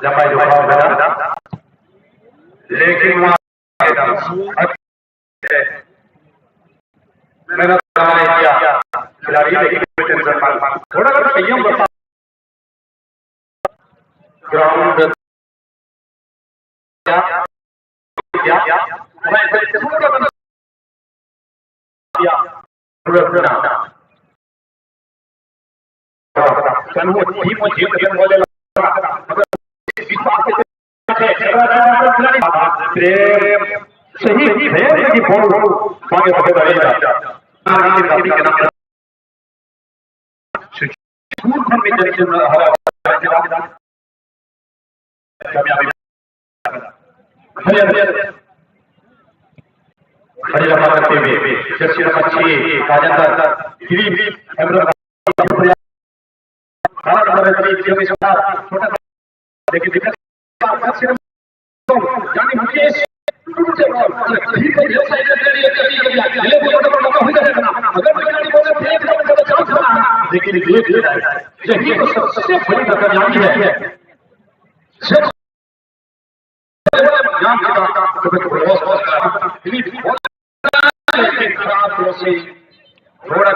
लंबाई जो बेटा, लेकिन मैंने किया खिलाड़ी, लेकिन थोड़ा सा संयम बता ग्राउंड सही लेकिन यही तो सबसे बड़ी कामयाबी है। थोड़ा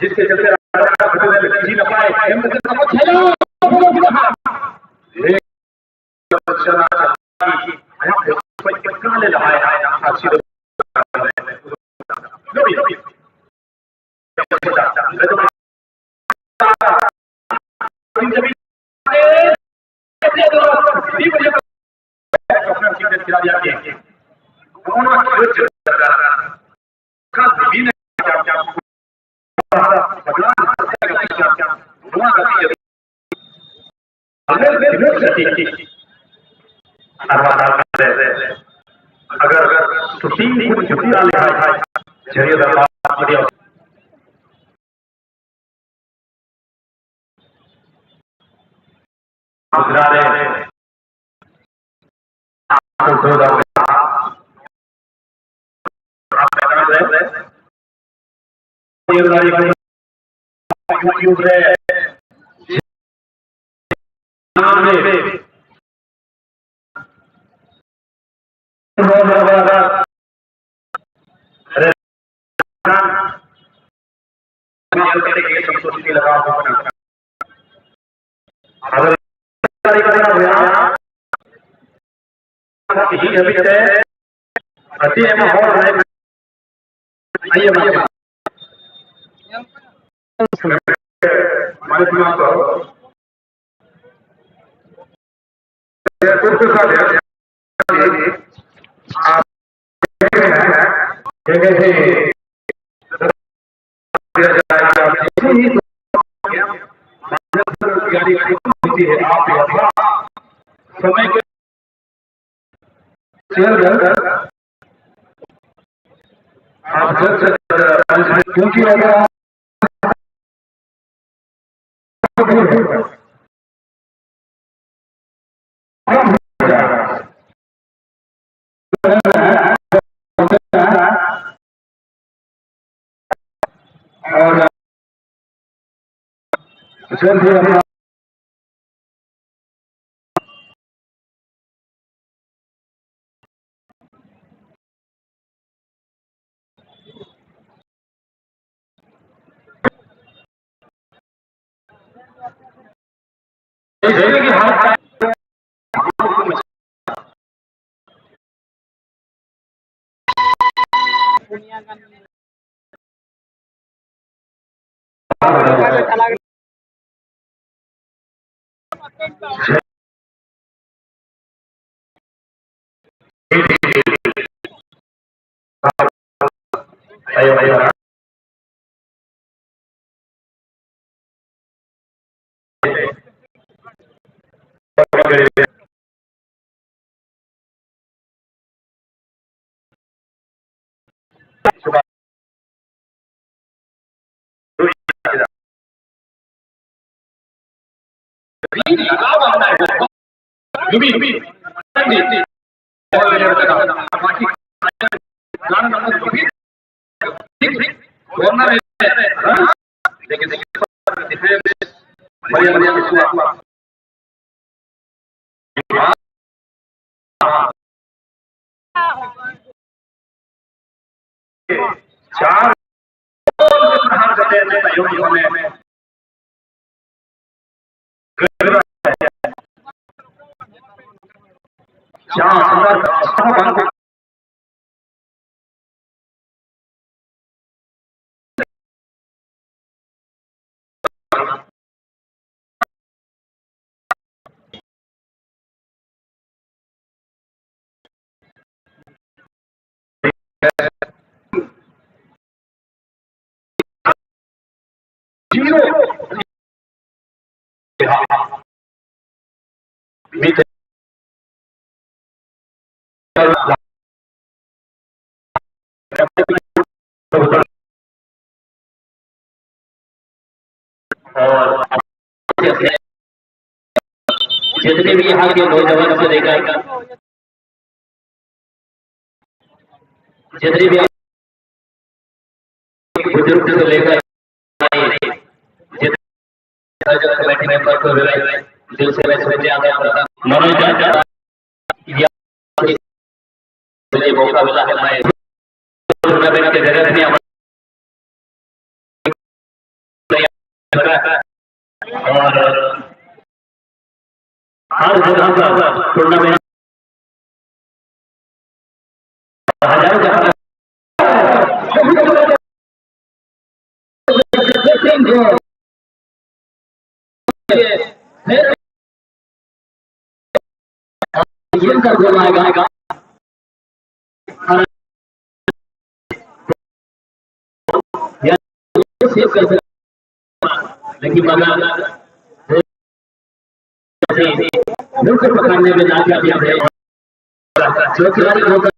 जिसके चलते अगर छुट्टी संतुष्टि लगा अगर अति समय के क्योंकि अगर और चार और जितने भी यहाँ के नौजवान से लेकर जितने भी बुजुर्ग से लेकर कमेटी मेंबर को दिल से मैं मौका मिला है टूर्नामेंट के जगत में और हर जगह का टूर्नामेंट ये कर सेव कर सकते, लेकिन मगर मुल्क पकड़ने में नाकामयाब है। जो खिलाड़ी होकर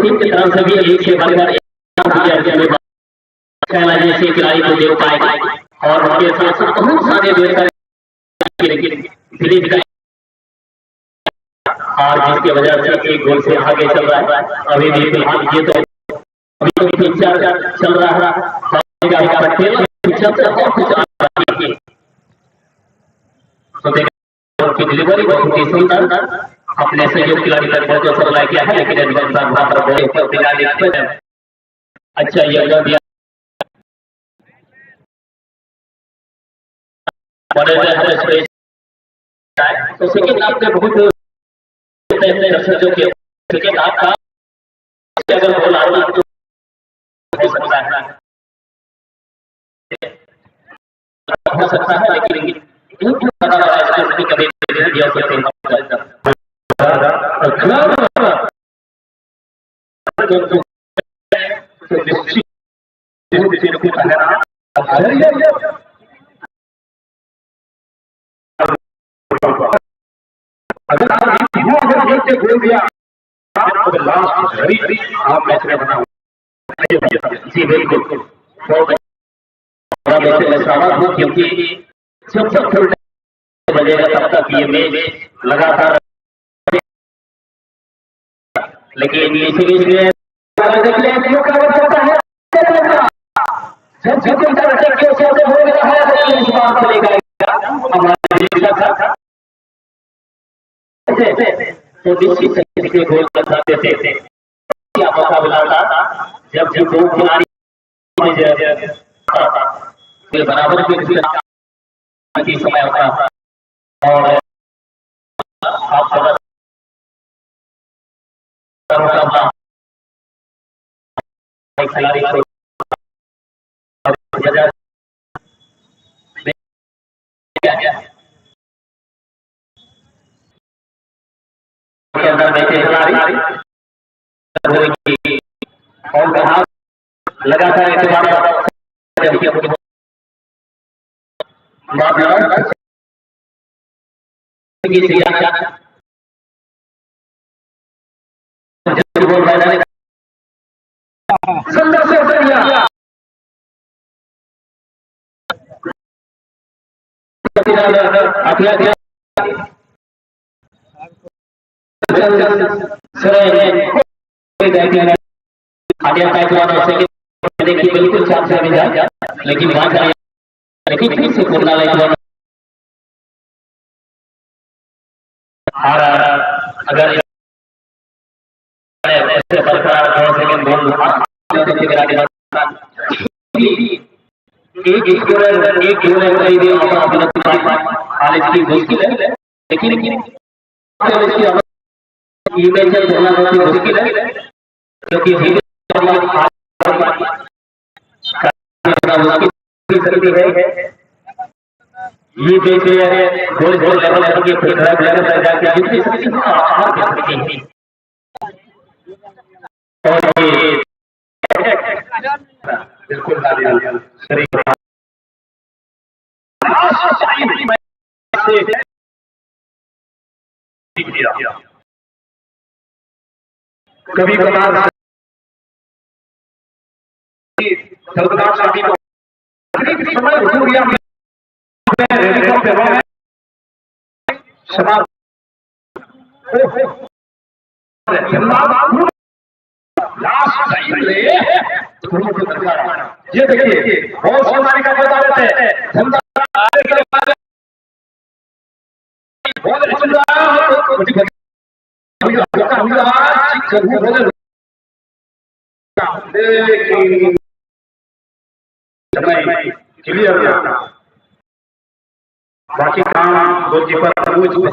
टीम की तरफ से भी एक से बढ़कर जैसे खिलाड़ी को दे पाए और उनके साथ साथ बहुत सारे और जिसकी वजह से एक गोल से आगे चल रहा है। अभी भी फिलहाल ये तो अभी तो पिक्चर चल रहा है, की डिलीवरी बहुत ही सुंदर अपने सहयोग खिलाड़ी तक बहुत सप्लाई किया है, लेकिन अच्छा ये दिया तो सेकंड आपने बहुत सेकंड आपका अगर बोल हो सकता है लेकिन कभी अगर बोल दिया लास्ट घड़ी आप मैच में बना जी बिल्कुल क्योंकि जब तक बजेगा तब तक ये मैच लगातार, लेकिन ये सीरीज में तो निश्चित गोल बना देते थे। क्या मुकाबला था जब दो खिलाड़ी बराबर के समय होता और खिलाड़ी को अंदर बैठे खिलाड़ी और लगातार सुंदर से देखिए बिल्कुल चांस है लेकिन फिर से अगर ऐसे बरकरार मुश्किल है, लेकिन मुश्किल है क्योंकि ये देखिए गोल लेवल जाके बिल्कुल कभी कभार सर्वदार शादी को समय हो गया ये देखिए बहुत सोनारी का बता देते हैं क्लियर बाकी काम गोलकीपर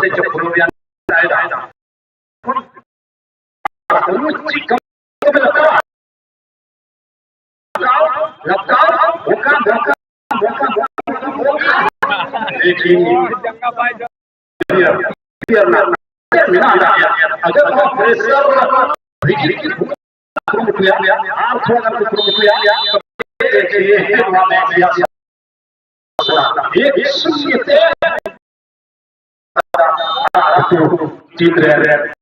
से देखिए अगर वो प्रेशर एक शून्य से जीत रहे हैं।